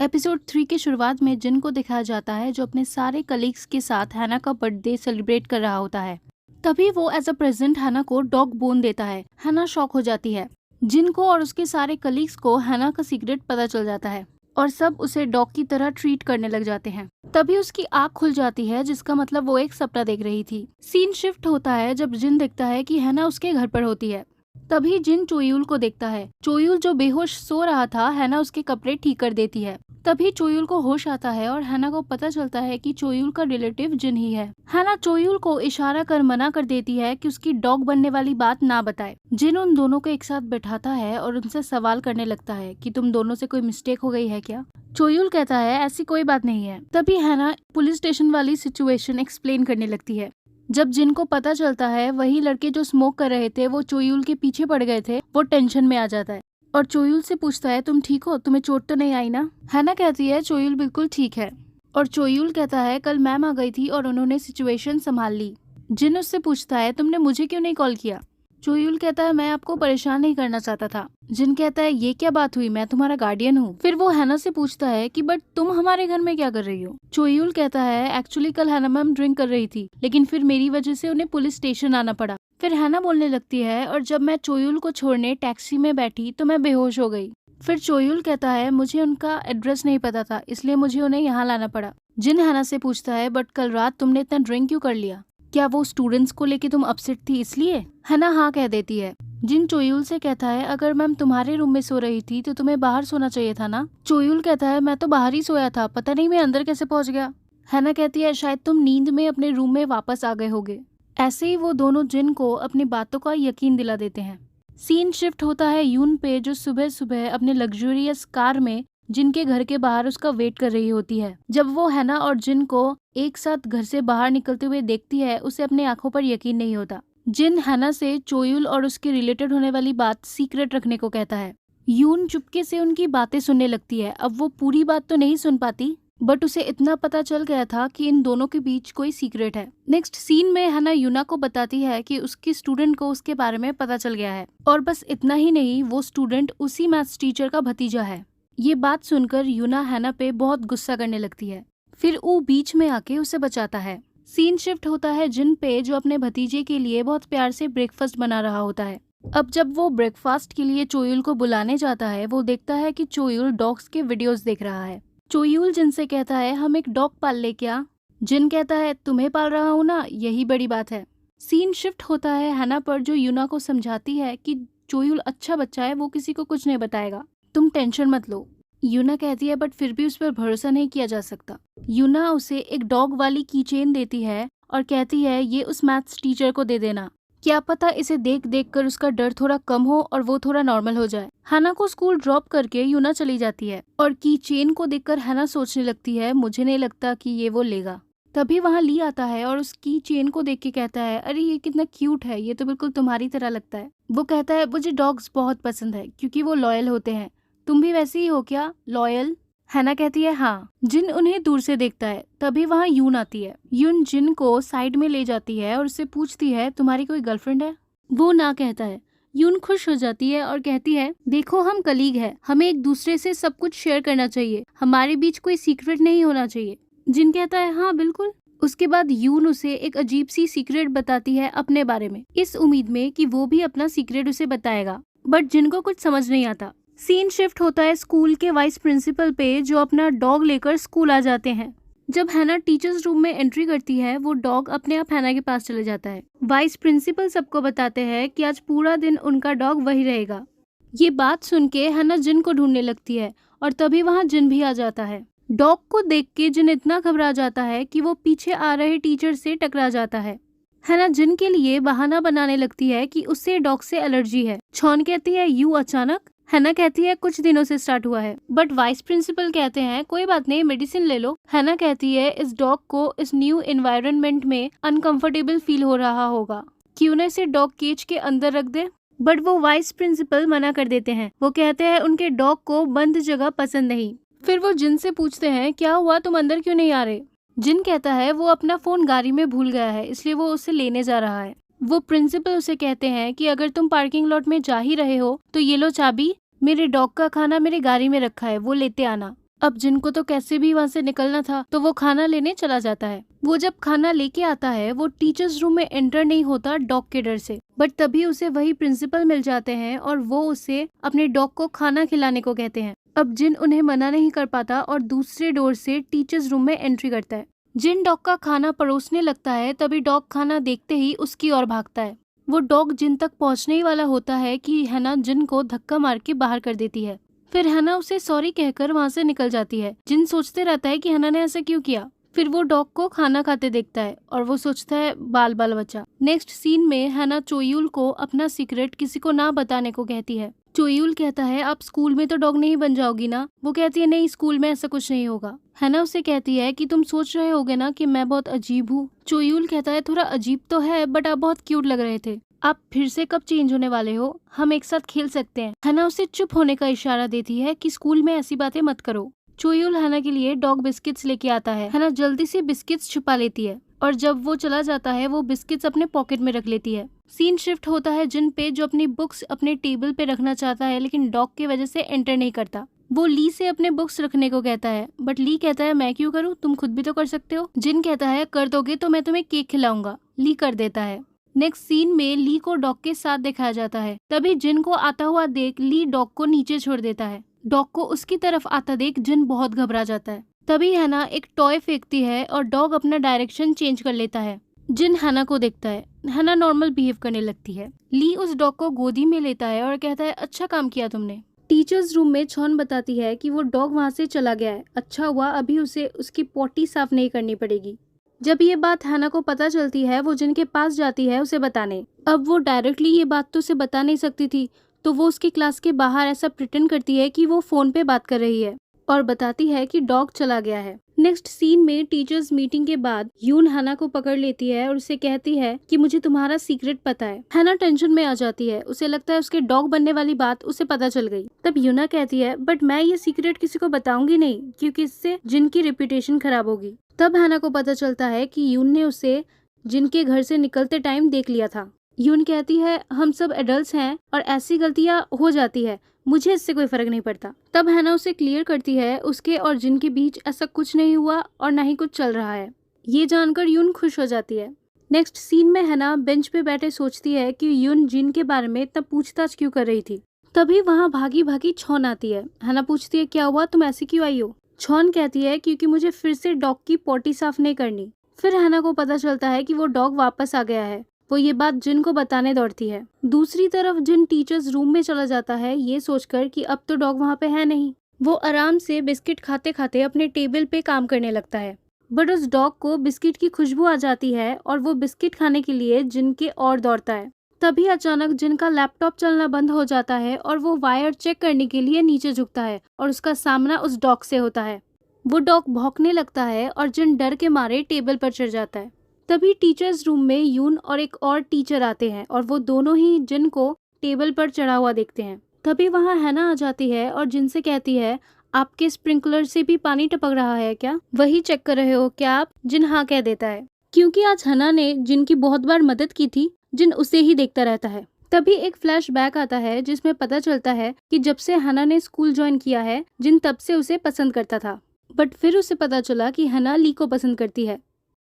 Episode 3 की शुरुआत में जिन को दिखाया जाता है जो अपने सारे कलीग्स के साथ हैना का बर्थडे सेलिब्रेट कर रहा होता है। तभी वो एज अ प्रेजेंट हैना को डॉग बोन देता है। हैना शॉक हो जाती है। जिन को और उसके सारे कलीग्स को हैना का सीक्रेट पता चल जाता है और सब उसे डॉग की तरह ट्रीट करने लग जाते हैं। तभी उसकी आँख खुल जाती है, जिसका मतलब वो एक सपना देख रही थी। सीन शिफ्ट होता है जब जिन देखता है कि हैना उसके घर पर होती है। तभी जिन चोयूल को देखता है। चोयूल जो बेहोश सो रहा था, हैना उसके कपड़े ठीक कर देती है। तभी चोयूल को होश आता है और हैना को पता चलता है कि चोयूल का रिलेटिव जिन ही है। हैना चोयूल को इशारा कर मना कर देती है कि उसकी डॉग बनने वाली बात ना बताए। जिन उन दोनों को एक साथ बैठाता है और उनसे सवाल करने लगता है कि तुम दोनों से कोई मिस्टेक हो गई है क्या। चोयूल कहता है ऐसी कोई बात नहीं है। तभी हैना पुलिस स्टेशन वाली सिचुएशन एक्सप्लेन करने लगती है। जब जिन को पता चलता है वही लड़के जो स्मोक कर रहे थे वो चोयूल के पीछे पड़ गए थे, वो टेंशन में आ जाता है और चोयूल से पूछता है तुम ठीक हो, तुम्हें चोट तो नहीं आई ना। हैना कहती है चोयूल बिल्कुल ठीक है और चोयूल कहता है कल मैम आ गई थी और उन्होंने सिचुएशन संभाल ली। जिन उससे पूछता है तुमने मुझे क्यों नहीं कॉल किया। चोयूल कहता है मैं आपको परेशान नहीं करना चाहता था। जिन कहता है ये क्या बात हुई, मैं तुम्हारा गार्डियन हूँ। फिर वो हैना से पूछता है कि बट तुम हमारे घर में क्या कर रही हो। चोयूल कहता है एक्चुअली कल हैना मैम ड्रिंक कर रही थी, लेकिन फिर मेरी वजह से उन्हें पुलिस स्टेशन आना पड़ा। फिर हैना बोलने लगती है और जब मैं चोयूल को छोड़ने टैक्सी में बैठी तो मैं बेहोश हो गई। फिर चोयूल कहता है मुझे उनका एड्रेस नहीं पता था, इसलिए मुझे उन्हें यहाँ लाना पड़ा। जिन हैना से पूछता है बट कल रात तुमने इतना ड्रिंक क्यों कर लिया, क्या वो स्टूडेंट्स को लेके तुम अपसेट थी इसलिए। हैना हाँ कह देती है। जिन चोयूल से कहता है अगर मैम तुम्हारे रूम में सो रही थी तो तुम्हें बाहर सोना चाहिए था ना। चोयूल कहता है मैं तो बाहर ही सोया था, पता नहीं मैं अंदर कैसे पहुंच गया। हैना कहती है शायद तुम नींद में अपने रूम में वापस आ गए होगे। ऐसे ही वो दोनों जिन को अपनी बातों का यकीन दिला देते हैं। सीन शिफ्ट होता है यून पे, जो सुबह सुबह अपने लग्जूरियस कार में जिन के घर के बाहर उसका वेट कर रही होती है। जब वो हैना और जिन को एक साथ घर से बाहर निकलते हुए देखती है उसे अपनी आंखों पर यकीन नहीं होता। जिन हैना से चोयूल और उसके रिलेटेड होने वाली बात सीक्रेट रखने को कहता है। यून चुपके से उनकी बातें सुनने लगती है। अब वो पूरी बात तो नहीं सुन पाती, बट उसे इतना पता चल गया था कि इन दोनों के बीच कोई सीक्रेट है। नेक्स्ट सीन में हैना यूना को बताती है कि उसकी स्टूडेंट को उसके बारे में पता चल गया है और बस इतना ही नहीं, वो स्टूडेंट उसी मैथ्स टीचर का भतीजा है। ये बात सुनकर यूना हैना पे बहुत गुस्सा करने लगती है। फिर वो बीच में आके उसे बचाता है। सीन शिफ्ट होता है जिन पे, जो अपने भतीजे के लिए बहुत प्यार से ब्रेकफास्ट बना रहा होता है। अब जब वो ब्रेकफास्ट के लिए चोयूल को बुलाने जाता है, वो देखता है कि चोयूल डॉग्स के वीडियोस देख रहा है। चोयूल जिन से कहता है हम एक डॉग पाल ले क्या। जिन कहता है तुम्हें पाल रहा हूँ ना, यही बड़ी बात है। सीन शिफ्ट होता है हैना पर, जो यूना को समझाती है कि चोयूल अच्छा बच्चा है, वो किसी को कुछ नहीं बताएगा, तुम टेंशन मत लो। यूना कहती है बट फिर भी उस पर भरोसा नहीं किया जा सकता। यूना उसे एक डॉग वाली कीचेन देती है और कहती है ये उस मैथ्स टीचर को दे देना, क्या पता इसे देख देख कर उसका डर थोड़ा कम हो और वो थोड़ा नॉर्मल हो जाए। हैना को स्कूल ड्रॉप करके यूना चली जाती है और कीचेन को देखकर हैना सोचने लगती है मुझे नहीं लगता कि ये वो लेगा। तभी वहाँ ली आता है और उस कीचेन को देख के कहता है अरे ये कितना क्यूट है, ये तो बिल्कुल तुम्हारी तरह लगता है। वो कहता है मुझे डॉग्स बहुत पसंद है क्योंकि वो लॉयल होते हैं, तुम भी वैसे ही हो क्या, लॉयल। हैना कहती है हाँ। जिन उन्हें दूर से देखता है। तभी वहाँ यून आती है। यून जिन को साइड में ले जाती है और उससे पूछती है तुम्हारी कोई गर्लफ्रेंड है। वो ना कहता है। यून खुश हो जाती है और कहती है देखो हम कलीग हैं, हमें एक दूसरे से सब कुछ शेयर करना चाहिए, हमारे बीच कोई सीक्रेट नहीं होना चाहिए। जिन कहता है हाँ बिल्कुल। उसके बाद यून उसे एक अजीब सी सीक्रेट बताती है अपने बारे में, इस उम्मीद में कि वो भी अपना सीक्रेट उसे बताएगा, बट जिनको कुछ समझ नहीं आता। सीन शिफ्ट होता है स्कूल के वाइस प्रिंसिपल पे, जो अपना डॉग लेकर स्कूल आ जाते हैं। जब हैना टीचर्स रूम में एंट्री करती है, वो डॉग अपने आप हैना के पास चले जाता है। वाइस प्रिंसिपल सबको बताते हैं कि आज पूरा दिन उनका डॉग वही रहेगा। ये बात सुन के हैना जिन को ढूंढने लगती है और तभी वहाँ जिन भी आ जाता है। डॉग को देख के जिन इतना घबरा जाता है कि वो पीछे आ रहे टीचर से टकरा जाता है। हैना जिन के लिए बहाना बनाने लगती है कि उससे डॉग से एलर्जी है। छॉन कहती है यू अचानक। हैना कहती है कुछ दिनों से स्टार्ट हुआ है, बट वाइस प्रिंसिपल कहते हैं कोई बात नहीं, मेडिसिन ले लो। हैना कहती है इस डॉग को इस न्यू एनवायरनमेंट में अनकंफर्टेबल फील हो रहा होगा, क्यों न इसे डॉग केज के अंदर रख दे, बट वो वाइस प्रिंसिपल मना कर देते हैं। वो कहते हैं उनके डॉग को बंद जगह पसंद नहीं। फिर वो जिन से पूछते हैं क्या हुआ, तुम अंदर क्यों नहीं आ रहे। जिन कहता है वो अपना फोन गाड़ी में भूल गया है, इसलिए वो उसे लेने जा रहा है। वो प्रिंसिपल उसे कहते हैं कि अगर तुम पार्किंग लॉट में जा ही रहे हो तो ये लो चाबी, मेरे डॉग का खाना मेरे गाड़ी में रखा है, वो लेते आना। अब जिन को तो कैसे भी वहाँ से निकलना था, तो वो खाना लेने चला जाता है। वो जब खाना लेके आता है वो टीचर्स रूम में एंटर नहीं होता डॉग के डर से, बट तभी उसे वही प्रिंसिपल मिल जाते हैं और वो उसे अपने डॉग को खाना खिलाने को कहते हैं। अब जिन उन्हें मना नहीं कर पाता और दूसरे डोर से टीचर्स रूम में एंट्री करता है। जिन डॉग का खाना परोसने लगता है तभी डॉग खाना देखते ही उसकी ओर भागता है। वो डॉग जिन तक पहुंचने ही वाला होता है कि हैना जिन को धक्का मार के बाहर कर देती है। फिर हैना उसे सॉरी कहकर वहाँ से निकल जाती है। जिन सोचते रहता है कि हैना ने ऐसा क्यों किया। फिर वो डॉग को खाना खाते देखता है और वो सोचता है बाल बाल बच्चा। नेक्स्ट सीन में हैना चोयुल को अपना सीक्रेट किसी को ना बताने को कहती है। चोयुल कहता है आप स्कूल में तो डॉग नहीं बन जाओगी ना। वो कहती है नहीं, स्कूल में ऐसा कुछ नहीं होगा। हैना उसे कहती है कि तुम सोच रहे होगे ना कि मैं बहुत अजीब हूँ। चोयुल कहता है थोड़ा अजीब तो है, बट आप बहुत क्यूट लग रहे थे। आप फिर से कब चेंज होने वाले हो? हम एक साथ खेल सकते हैं। हैना उसे चुप होने का इशारा देती है कि स्कूल में ऐसी बातें मत करो। चोयुल हैना के लिए डॉग बिस्किट्स लेके आता है। हैना जल्दी से बिस्किट्स छुपा लेती है और जब वो चला जाता है वो बिस्किट्स अपने पॉकेट में रख लेती है। सीन शिफ्ट होता है जिन पे, जो अपनी बुक्स अपने टेबल पे रखना चाहता है लेकिन डॉग की वजह से एंटर नहीं करता। वो ली से अपने बुक्स रखने को कहता है, बट ली कहता है मैं क्यों करूँ, तुम खुद भी तो कर सकते हो। जिन कहता है कर दोगे तो मैं तुम्हें केक खिलाऊंगा। ली कर देता है। नेक्स्ट सीन में ली को डॉग के साथ दिखाया जाता है। तभी जिन को आता हुआ देख ली डॉग को नीचे छोड़ देता है। डॉग को उसकी तरफ आता देख जिन बहुत घबरा जाता है। तभी हैना एक टॉय फेंकती है और डॉग अपना डायरेक्शन चेंज कर लेता है। जिन हैना को देखता है। हैना नॉर्मल बिहेव करने लगती है। ली उस डॉग को गोदी में लेता है और कहता है अच्छा काम किया तुमने। टीचर्स रूम में छौन बताती है कि वो डॉग वहाँ से चला गया है। अच्छा हुआ अभी उसे उसकी पॉटी साफ नहीं करनी पड़ेगी। जब ये बात हैना को पता चलती है वो जिन के पास जाती है उसे बताने। अब वो डायरेक्टली ये बात तो उसे बता नहीं सकती थी, तो वो उसकी क्लास के बाहर ऐसा प्रिटेंड करती है कि वो फोन पे बात कर रही है और बताती है कि डॉग चला गया है। नेक्स्ट सीन में टीचर्स मीटिंग के बाद यून हैना को पकड़ लेती है और उसे कहती है कि मुझे तुम्हारा सीक्रेट पता है। हैना टेंशन में आ जाती है। उसे लगता है उसके डॉग बनने वाली बात उसे पता चल गई। तब यूना कहती है बट मैं ये सीक्रेट किसी को बताऊंगी नहीं, क्योंकि इससे जिन की रेपुटेशन खराब होगी। तब हैना को पता चलता है कि यून ने उसे जिन के घर से निकलते टाइम देख लिया था। यून कहती है हम सब एडल्ट्स हैं और ऐसी गलतियां हो जाती है, मुझे इससे कोई फर्क नहीं पड़ता। तब हैना उसे क्लियर करती है उसके और जिन के बीच ऐसा कुछ नहीं हुआ और ना ही कुछ चल रहा है। ये जानकर यून खुश हो जाती है। नेक्स्ट सीन में हैना बेंच पे बैठे सोचती है कि यून जिन के बारे में इतना पूछताछ क्यों कर रही थी। तभी वहाँ भागी भागी छौन आती है। हैना पूछती है क्या हुआ, तुम ऐसी क्यों आई हो? छौन कहती है क्योंकि मुझे फिर से डॉग की पॉटी साफ नहीं करनी। फिर हैना को पता चलता है कि वो डॉग वापस आ गया है। वो ये बात जिन को बताने दौड़ती है। दूसरी तरफ जिन टीचर्स रूम में चला जाता है ये सोचकर कि अब तो डॉग वहाँ पे है नहीं। वो आराम से बिस्किट खाते खाते अपने टेबल पे काम करने लगता है, बट उस डॉग को बिस्किट की खुशबू आ जाती है और वो बिस्किट खाने के लिए जिन के और दौड़ता है। तभी अचानक जिन का लैपटॉप चलना बंद हो जाता है और वो वायर चेक करने के लिए नीचे झुकता है और उसका सामना उस डॉग से होता है। वो डॉग भौंकने लगता है और जिन डर के मारे टेबल पर चढ़ जाता है। तभी टीचर्स रूम में यून और एक और टीचर आते हैं और वो दोनों ही जिन को टेबल पर चढ़ा हुआ देखते हैं। तभी वहाँ हैना आ जाती है और जिन से कहती है आपके स्प्रिंकलर से भी पानी टपक रहा है क्या, वही चेक कर रहे हो क्या आप? जिन हाँ कह देता है, क्योंकि आज हैना ने जिनकी बहुत बार मदद की थी। जिन उसे ही देखता रहता है। तभी एक फ्लैशबैक आता है जिसमें पता चलता है कि जब से हैना ने स्कूल ज्वाइन किया है जिन तब से उसे पसंद करता था, बट फिर उसे पता चला कि हैना ली को पसंद करती है।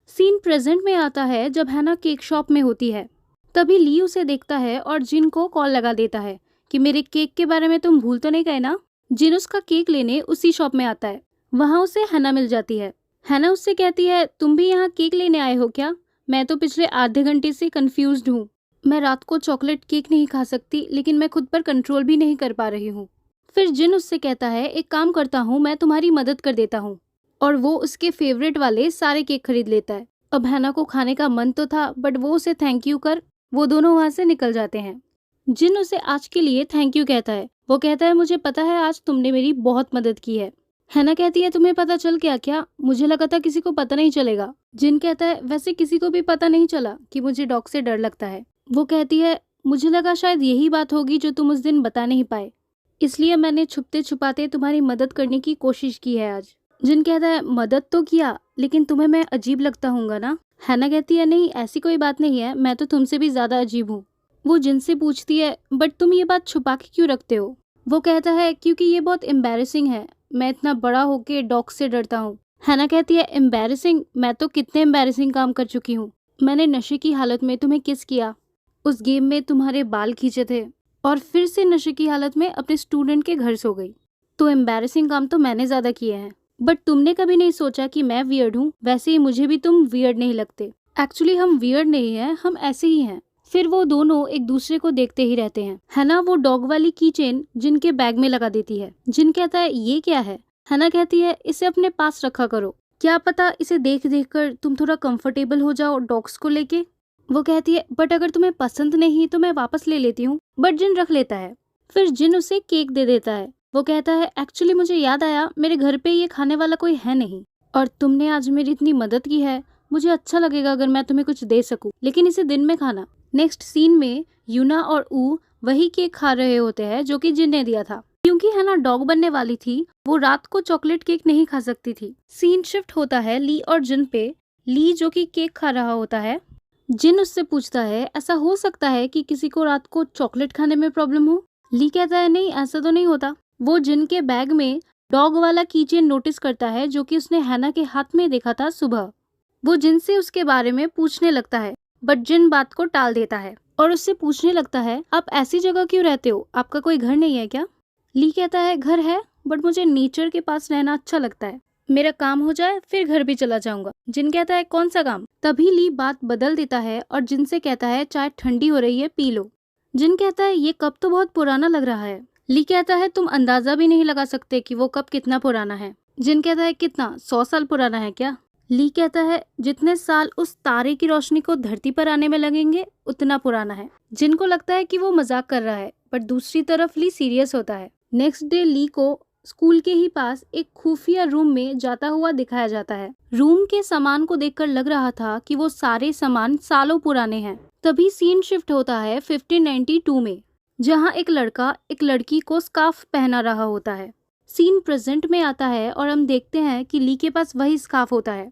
सीन प्रेजेंट में आता है जब हैना केक शॉप में होती है। तभी ली उसे देखता है और जिन को कॉल लगा देता है कि मेरे केक के बारे में तुम भूल तो नहीं गए ना। जिन उसका केक लेने उसी शॉप में आता है। वहाँ उसे हैना मिल जाती है। हैना उससे कहती है तुम भी यहाँ केक लेने आए हो क्या? मैं तो पिछले आधे घंटे से कंफ्यूज्ड हूँ। मैं रात को चॉकलेट केक नहीं खा सकती, लेकिन मैं खुद पर कंट्रोल भी नहीं कर पा रही हूँ। फिर जिन उससे कहता है एक काम करता हूँ, मैं तुम्हारी मदद कर देता हूँ, और वो उसके फेवरेट वाले सारे केक खरीद लेता है। अब हैना को खाने का मन तो था, बट वो उसे थैंक यू कर वो दोनों वहाँ से निकल जाते हैं। जिन उसे आज के लिए थैंक यू कहता है। वो कहता है मुझे पता है आज तुमने मेरी बहुत मदद की है। हैना कहती है तुम्हें पता चल गया क्या? मुझे लगा था किसी को पता नहीं चलेगा। जिन कहता है वैसे किसी को भी पता नहीं चला कि मुझे डॉग से डर लगता है। वो कहती है मुझे लगा शायद यही बात होगी जो तुम उस दिन बता नहीं पाए, इसलिए मैंने छुपते छुपाते तुम्हारी मदद करने की कोशिश की है आज। जिन कहता है मदद तो किया, लेकिन तुम्हें मैं अजीब लगता हूँगा ना? हैना कहती है नहीं ऐसी कोई बात नहीं है, मैं तो तुमसे भी ज्यादा अजीब हूँ। वो जिन से पूछती है बट तुम ये बात छुपा के क्यों रखते हो? वो कहता है क्योंकि ये बहुत एम्बैरेसिंग है, मैं इतना बड़ा होके डॉग से डरता हूँ। हैना कहती है एम्बैरेसिंग, मैं तो कितने एम्बैरेसिंग काम कर चुकी हूँ। मैंने नशे की हालत में तुम्हें किस किया, उस गेम में तुम्हारे बाल खींचे थे और फिर से नशे की हालत में अपने स्टूडेंट के घर सो गई। तो एम्बैरेसिंग काम तो मैंने ज्यादा किए हैं, बट तुमने कभी नहीं सोचा कि मैं वियर्ड हूँ। वैसे ही मुझे भी तुम वियर्ड नहीं लगते। एक्चुअली हम वियर्ड नहीं हैं, हम ऐसे ही हैं। फिर वो दोनों एक दूसरे को देखते ही रहते हैं। हैना वो डॉग वाली की चेन जिनके बैग में लगा देती है। जिन कहता है ये क्या है। हैना कहती है इसे अपने पास रखा करो, क्या पता इसे देख देख कर तुम थोड़ा कंफर्टेबल हो जाओ डॉग्स को लेके। वो कहती है बट अगर तुम्हें पसंद नहीं तो मैं वापस ले लेती हूँ। बट जिन रख लेता है। फिर जिन उसे केक दे देता है। वो कहता है एक्चुअली मुझे याद आया मेरे घर पे ये खाने वाला कोई है नहीं, और तुमने आज मेरी इतनी मदद की है, मुझे अच्छा लगेगा अगर मैं तुम्हें कुछ दे सकूं, लेकिन इसे दिन में खाना। नेक्स्ट सीन में यूना और ऊ वही केक खा रहे होते हैं जो कि जिन ने दिया था। क्योंकि हैना डॉग बनने वाली थी, वो रात को चॉकलेट केक नहीं खा सकती थी। सीन शिफ्ट होता है ली और जिन पे। ली जो कि केक खा रहा होता है। जिन उससे पूछता है ऐसा हो सकता है कि किसी को रात को चॉकलेट खाने में प्रॉब्लम हो। ली कहता है नहीं, ऐसा तो नहीं होता। वो जिन के बैग में डॉग वाला कीचेन नोटिस करता है जो कि उसने हैना के हाथ में देखा था सुबह। वो जिन से उसके बारे में पूछने लगता है, बट जिन बात को टाल देता है और उससे पूछने लगता है आप ऐसी जगह क्यों रहते हो, आपका कोई घर नहीं है क्या। ली कहता है घर है, बट मुझे नेचर के पास रहना अच्छा लगता है। मेरा काम हो जाए फिर घर भी चला जाऊंगा। जिन कहता है कौन सा काम। तभी ली बात बदल देता है और जिन से कहता है चाय ठंडी हो रही है, पी लो। जिन कहता है ये कप तो बहुत पुराना लग रहा है। ली कहता है तुम अंदाजा भी नहीं लगा सकते कि वो कप कितना पुराना है। जिन कहता है कितना, 100 साल पुराना है क्या। ली कहता है जितने साल उस तारे की रोशनी को धरती पर आने में लगेंगे उतना पुराना है। जिन को लगता है कि वो मजाक कर रहा है, पर दूसरी तरफ ली सीरियस होता है। नेक्स्ट डे ली को स्कूल के ही पास एक खुफिया रूम में जाता हुआ दिखाया जाता है। रूम के सामान को देखकर लग रहा था कि वो सारे सामान सालों पुराने हैं। तभी सीन शिफ्ट होता है 1592 में, जहां एक लड़का एक लड़की को स्कार्फ पहना रहा होता है। सीन प्रेजेंट में आता है और हम देखते हैं कि ली के पास वही स्कार्फ होता है।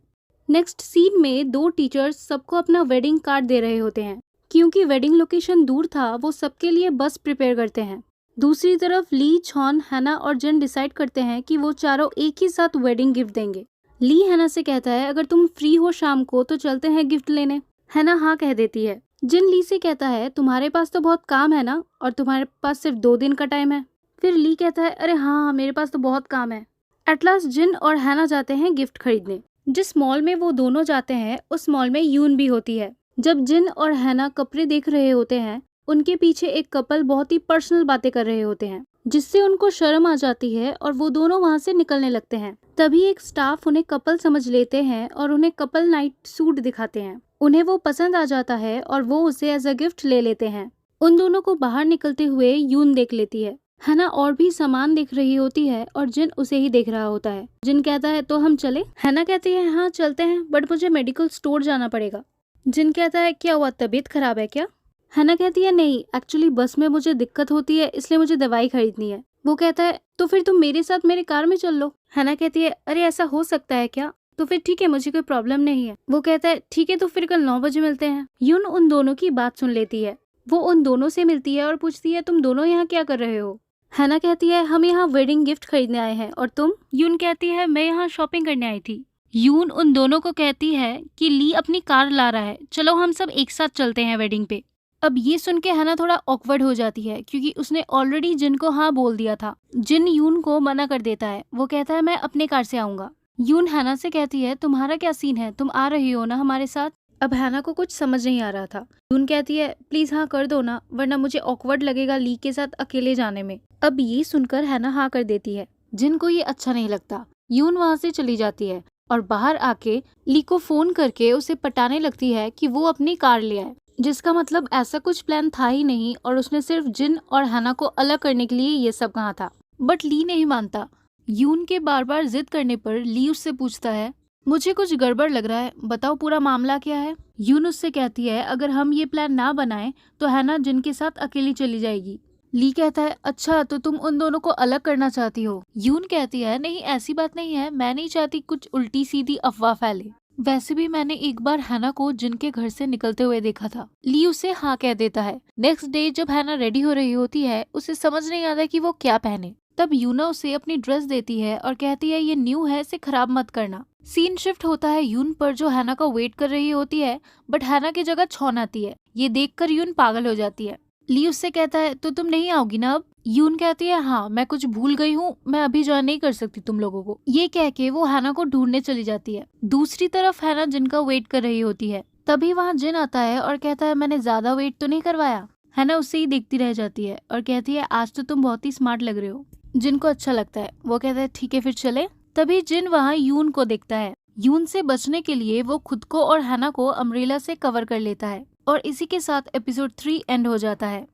नेक्स्ट सीन में 2 टीचर्स सबको अपना वेडिंग कार्ड दे रहे होते हैं। क्योंकि वेडिंग लोकेशन दूर था, वो सबके लिए बस प्रिपेयर करते हैं। दूसरी तरफ ली, छॉन, हैना और जिन डिसाइड करते हैं कि वो चारों एक ही साथ वेडिंग गिफ्ट देंगे। ली हैना से कहता है अगर तुम फ्री हो शाम को तो चलते हैं गिफ्ट लेने। हैना हाँ कह देती है। जिन ली से कहता है तुम्हारे पास तो बहुत काम है ना, और तुम्हारे पास सिर्फ 2 दिन का टाइम है। फिर ली कहता है अरे हाँ मेरे पास तो बहुत काम है। एट लास्ट जिन और हैना जाते हैं गिफ्ट खरीदने। जिस मॉल में वो दोनों जाते हैं उस मॉल में यून भी होती है। जब जिन और हैना कपड़े देख रहे होते हैं, उनके पीछे एक कपल बहुत ही पर्सनल बातें कर रहे होते हैं, जिससे उनको शर्म आ जाती है और वो दोनों वहाँ से निकलने लगते हैं। तभी एक स्टाफ उन्हें कपल समझ लेते हैं और उन्हें कपल नाइट सूट दिखाते हैं। उन्हें वो पसंद आ जाता है और वो उसे एज अ गिफ्ट ले लेते हैं। उन दोनों को बाहर निकलते हुए यून देख लेती है। हैना और भी सामान देख रही होती है और जिन उसे ही देख रहा होता है। जिन कहता है तो हम चले। हैना कहती है हाँ चलते हैं, बट मुझे मेडिकल स्टोर जाना पड़ेगा। जिन कहता है क्या हुआ, तबीयत खराब है क्या। हैना कहती है नहीं, एक्चुअली बस में मुझे दिक्कत होती है इसलिए मुझे दवाई खरीदनी है। वो कहता है तो फिर तुम मेरे साथ मेरे कार में चल लो। हैना कहती है अरे ऐसा हो सकता है क्या, तो फिर ठीक है मुझे कोई प्रॉब्लम नहीं है। वो कहता है ठीक है तो फिर कल 9 बजे मिलते हैं। यून उन दोनों की बात सुन लेती है। वो उन दोनों से मिलती है और पूछती है तुम दोनों यहाँ क्या कर रहे हो। हैना कहती है हम यहाँ वेडिंग गिफ्ट खरीदने आए हैं, और तुम। यून कहती है मैं यहाँ शॉपिंग करने आई थी। यून उन दोनों को कहती है कि ली अपनी कार ला रहा है, चलो हम सब एक साथ चलते हैं वेडिंग पे। अब ये सुन के हैना थोड़ा ऑकवर्ड हो जाती है क्योंकि उसने ऑलरेडी जिन को हाँ बोल दिया था। जिन यून को मना कर देता है। वो कहता है मैं अपने कार से आऊंगा। यून हैना से कहती है तुम्हारा क्या सीन है, तुम आ रही हो ना हमारे साथ। अब हैना को कुछ समझ नहीं आ रहा था। यून कहती है प्लीज हाँ कर दो ना, वरना मुझे ऑकवर्ड लगेगा ली के साथ अकेले जाने में। अब ये सुनकर हैना हाँ कर देती है। जिन को ये अच्छा नहीं लगता। यून वहाँ से चली जाती है और बाहर आके ली को फोन करके उसे पटाने लगती है कि वो अपनी कार ले आए, जिसका मतलब ऐसा कुछ प्लान था ही नहीं और उसने सिर्फ जिन और हैना को अलग करने के लिए ये सब कहा था। बट ली नहीं मानता। यून के बार बार जिद करने पर ली उससे पूछता है मुझे कुछ गड़बड़ लग रहा है, बताओ पूरा मामला क्या है। यून उससे कहती है अगर हम ये प्लान ना बनाएं तो हैना जिन के साथ अकेली चली जाएगी। ली कहता है अच्छा तो तुम उन दोनों को अलग करना चाहती हो। यून कहती है नहीं ऐसी बात नहीं है, मैं नहीं चाहती कुछ उल्टी सीधी अफवाह फैले। वैसे भी मैंने एक बार हैना को जिन के घर से निकलते हुए देखा था। ली उसे हाँ कह देता है। नेक्स्ट डे जब हैना रेडी हो रही होती है, उसे समझ नहीं आता कि वो क्या पहने। तब यूना उसे अपनी ड्रेस देती है और कहती है ये न्यू है, इसे खराब मत करना। सीन शिफ्ट होता है यून पर जो हैना का वेट कर रही होती है, बट हैना की जगह छौन आती है। ये देखकर यून पागल हो जाती है। ली उससे कहता है तो तुम नहीं आओगी ना अब? यून कहती है हाँ, मैं कुछ भूल गई हूँ, मैं अभी ज्वाइन नहीं कर सकती तुम लोगों को। ये कह के वो हैना को ढूंढने चली जाती है। दूसरी तरफ हैना जिन का वेट कर रही होती है। तभी वहाँ जिन आता है और कहता है मैंने ज्यादा वेट तो नहीं करवाया। हैना उससे ही देखती रह जाती है और कहती है आज तो तुम बहुत ही स्मार्ट लग रहे हो। जिन को अच्छा लगता है, वो कहता है ठीक है फिर चले। तभी जिन वहाँ यून को देखता है। यून से बचने के लिए वो खुद को और हैना को अम्ब्रेला से कवर कर लेता है और इसी के साथ एपिसोड 3 एंड हो जाता है।